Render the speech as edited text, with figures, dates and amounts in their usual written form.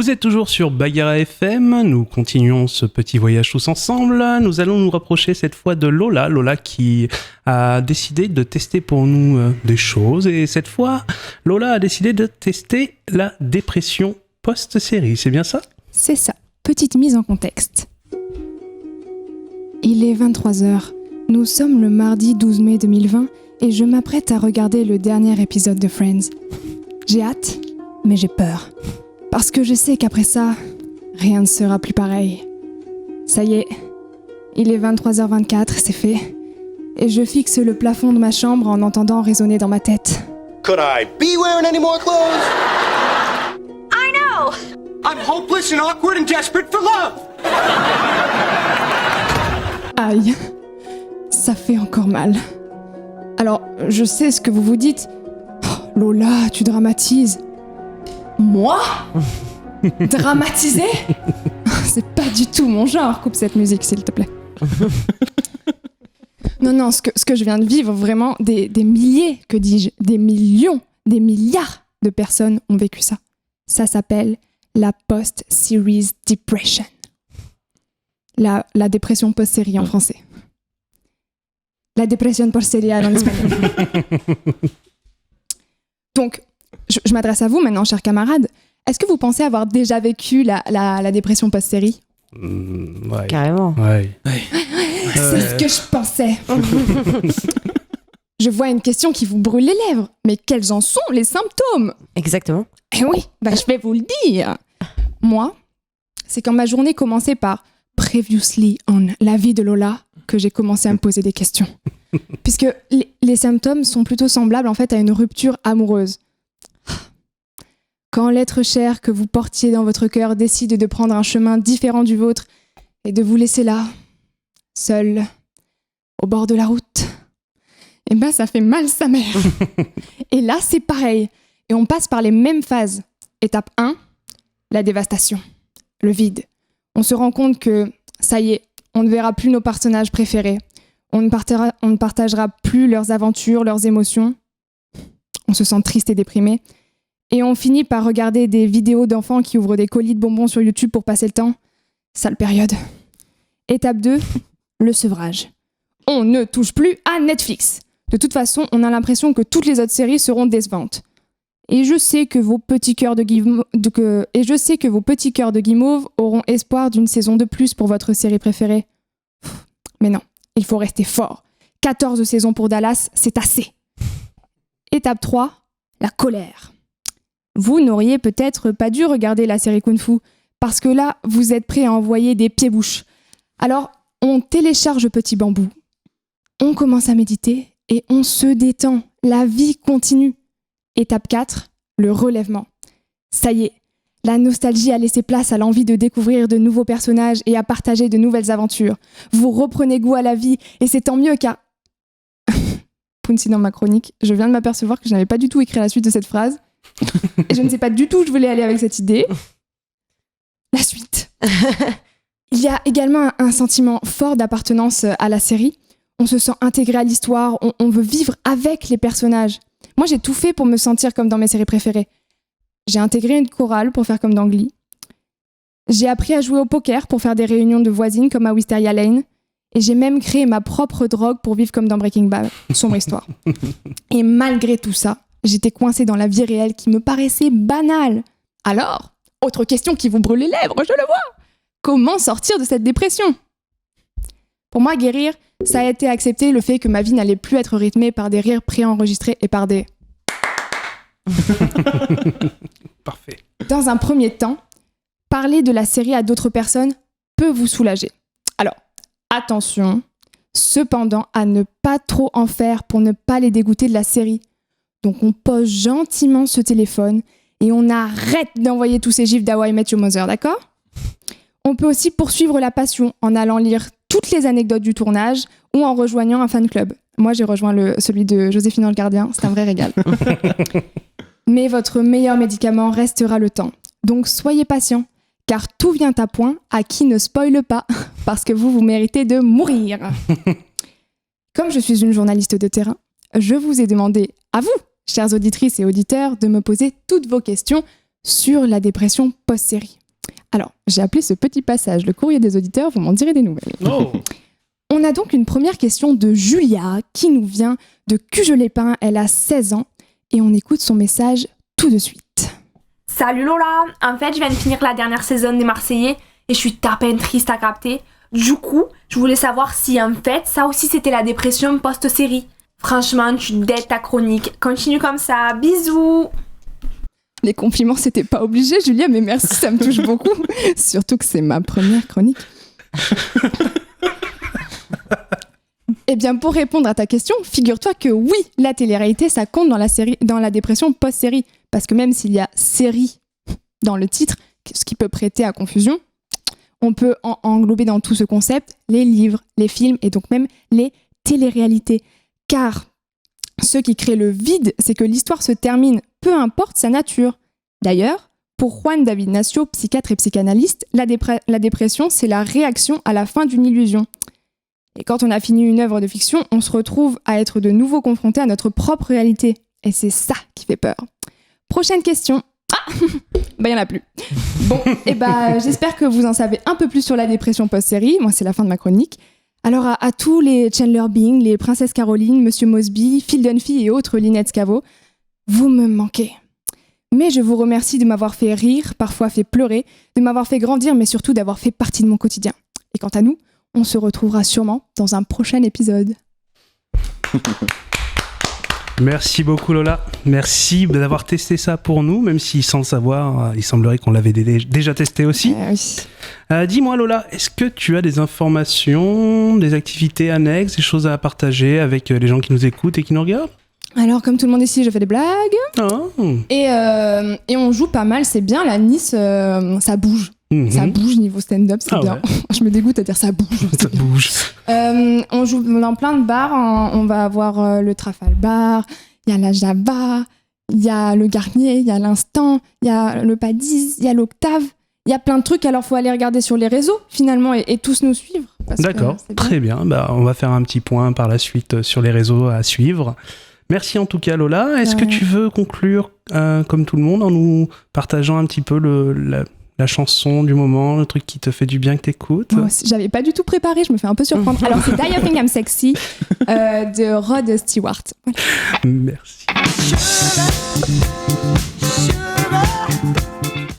Vous êtes toujours sur Bagheera FM, nous continuons ce petit voyage tous ensemble. Nous allons nous rapprocher cette fois de Lola. Lola qui a décidé de tester pour nous des choses. Et cette fois, Lola a décidé de tester la dépression post-série. C'est bien ça ? C'est ça. Petite mise en contexte. Il est 23h. Nous sommes le mardi 12 mai 2020 et je m'apprête à regarder le dernier épisode de Friends. J'ai hâte, mais j'ai peur. Parce que je sais qu'après ça, rien ne sera plus pareil. Ça y est, il est 23h24, c'est fait. Et je fixe le plafond de ma chambre en entendant résonner dans ma tête. Could I be wearing any more clothes? I know! I'm hopeless and awkward and desperate for love! Aïe, ça fait encore mal. Alors, je sais ce que vous vous dites. Oh, Lola, tu dramatises. Moi ? Dramatiser ? C'est pas du tout mon genre. Coupe cette musique, s'il te plaît. Non, ce que je viens de vivre, vraiment, des milliers, que dis-je, des millions, des milliards de personnes ont vécu ça. Ça s'appelle la post-series depression. La dépression post-série en français. La dépression post-sériale en espagnol. Donc, je m'adresse à vous maintenant, chers camarades. Est-ce que vous pensez avoir déjà vécu la dépression post-série ? Ouais. Carrément. Ouais. C'est ce que je pensais. Je vois une question qui vous brûle les lèvres. Mais quels en sont les symptômes ? Exactement. Eh oui, je vais vous le dire. Moi, c'est quand ma journée commençait par « Previously on la vie de Lola » que j'ai commencé à me poser des questions. Puisque les symptômes sont plutôt semblables en fait à une rupture amoureuse. Quand l'être cher que vous portiez dans votre cœur décide de prendre un chemin différent du vôtre et de vous laisser là, seul, au bord de la route, eh ben ça fait mal sa mère. Et là, c'est pareil. Et on passe par les mêmes phases. Étape 1, la dévastation, le vide. On se rend compte que, ça y est, on ne verra plus nos personnages préférés. On ne partagera plus leurs aventures, leurs émotions. On se sent triste et déprimé. Et on finit par regarder des vidéos d'enfants qui ouvrent des colis de bonbons sur YouTube pour passer le temps. Sale période. Étape 2, le sevrage. On ne touche plus à Netflix. De toute façon, on a l'impression que toutes les autres séries seront décevantes. Et je sais que vos petits cœurs de guimauve auront espoir d'une saison de plus pour votre série préférée. Mais non, il faut rester fort. 14 saisons pour Dallas, c'est assez. Étape 3, la colère. Vous n'auriez peut-être pas dû regarder la série Kung Fu, parce que là, vous êtes prêt à envoyer des pieds-bouches. Alors, on télécharge Petit Bambou, on commence à méditer et on se détend. La vie continue. Étape 4, le relèvement. Ça y est, la nostalgie a laissé place à l'envie de découvrir de nouveaux personnages et à partager de nouvelles aventures. Vous reprenez goût à la vie et c'est tant mieux car... Pouncy dans ma chronique, je viens de m'apercevoir que je n'avais pas du tout écrit la suite de cette phrase. Et je ne sais pas du tout où je voulais aller avec cette idée. La suite. Il y a également un sentiment fort d'appartenance à la série. On se sent intégré à l'histoire, on veut vivre avec les personnages. Moi, j'ai tout fait pour me sentir comme dans mes séries préférées. J'ai intégré une chorale pour faire comme dans Glee. J'ai appris à jouer au poker pour faire des réunions de voisines comme à Wisteria Lane. Et j'ai même créé ma propre drogue pour vivre comme dans Breaking Bad. Sombre histoire. Et malgré tout ça, j'étais coincée dans la vie réelle qui me paraissait banale. Alors, autre question qui vous brûle les lèvres, je le vois. Comment sortir de cette dépression ? Pour moi, guérir, ça a été accepter le fait que ma vie n'allait plus être rythmée par des rires préenregistrés et par des... Parfait. Dans un premier temps, parler de la série à d'autres personnes peut vous soulager. Alors, attention, cependant, à ne pas trop en faire pour ne pas les dégoûter de la série. Donc on pose gentiment ce téléphone et on arrête d'envoyer tous ces gifs d'How I Met Your Mother, d'accord ? On peut aussi poursuivre la passion en allant lire toutes les anecdotes du tournage ou en rejoignant un fan club. Moi, j'ai rejoint celui de Joséphine dans le Gardien, c'est un vrai régal. Mais votre meilleur médicament restera le temps. Donc soyez patient, car tout vient à point à qui ne spoile pas, parce que vous méritez de mourir. Comme je suis une journaliste de terrain, je vous ai demandé à vous, chères auditrices et auditeurs, de me poser toutes vos questions sur la dépression post-série. Alors, j'ai appelé ce petit passage le courrier des auditeurs, vous m'en direz des nouvelles. Oh. On a donc une première question de Julia qui nous vient de Cuges-les-Pins. Elle a 16 ans et on écoute son message tout de suite. Salut Lola, en fait je viens de finir la dernière saison des Marseillais et je suis à peine triste à capter. Du coup, je voulais savoir si en fait ça aussi c'était la dépression post-série. Franchement, tu dettes ta chronique. Continue comme ça, bisous. Les compliments, c'était pas obligé, Julia, mais merci, ça me touche beaucoup. Surtout que c'est ma première chronique. Eh bien, pour répondre à ta question, figure-toi que oui, la télé-réalité, ça compte dans la dépression post-série. Parce que même s'il y a série dans le titre, ce qui peut prêter à confusion, on peut englober dans tout ce concept les livres, les films et donc même les télé-réalités. Car ce qui crée le vide, c'est que l'histoire se termine, peu importe sa nature. D'ailleurs, pour Juan David Nacio, psychiatre et psychanalyste, la dépression, c'est la réaction à la fin d'une illusion. Et quand on a fini une œuvre de fiction, on se retrouve à être de nouveau confronté à notre propre réalité. Et c'est ça qui fait peur. Prochaine question. Ah bah, il n'y en a plus. Bon, et j'espère que vous en savez un peu plus sur la dépression post-série. Moi, c'est la fin de ma chronique. Alors, à tous les Chandler Bing, les Princesses Caroline, Monsieur Mosby, Phil Dunphy et autres Lynette Scavo, vous me manquez. Mais je vous remercie de m'avoir fait rire, parfois fait pleurer, de m'avoir fait grandir, mais surtout d'avoir fait partie de mon quotidien. Et quant à nous, on se retrouvera sûrement dans un prochain épisode. Merci beaucoup Lola, merci d'avoir testé ça pour nous, même si sans le savoir, il semblerait qu'on l'avait déjà testé aussi. Oui. Dis-moi Lola, est-ce que tu as des informations, des activités annexes, des choses à partager avec les gens qui nous écoutent et qui nous regardent ? Alors, comme tout le monde ici, je fais des blagues. Oh. Et on joue pas mal, c'est bien. La Nice, ça bouge. Mm-hmm. Ça bouge niveau stand-up, c'est bien. Ouais. Je me dégoûte à dire ça bouge. Ça bouge. On joue dans plein de bars. On va avoir le Trafalgar, il y a la Java, il y a le Garnier, il y a l'Instant, il y a le Padis, il y a l'Octave. Il y a plein de trucs, alors il faut aller regarder sur les réseaux finalement et tous nous suivre. D'accord, très bien. On va faire un petit point par la suite sur les réseaux à suivre. Merci en tout cas Lola. Est-ce que tu veux conclure comme tout le monde en nous partageant un petit peu la chanson du moment, le truc qui te fait du bien que t'écoutes? J'avais pas du tout préparé, je me fais un peu surprendre. Alors c'est Die I Think I'm Sexy de Rod Stewart. Voilà. Merci.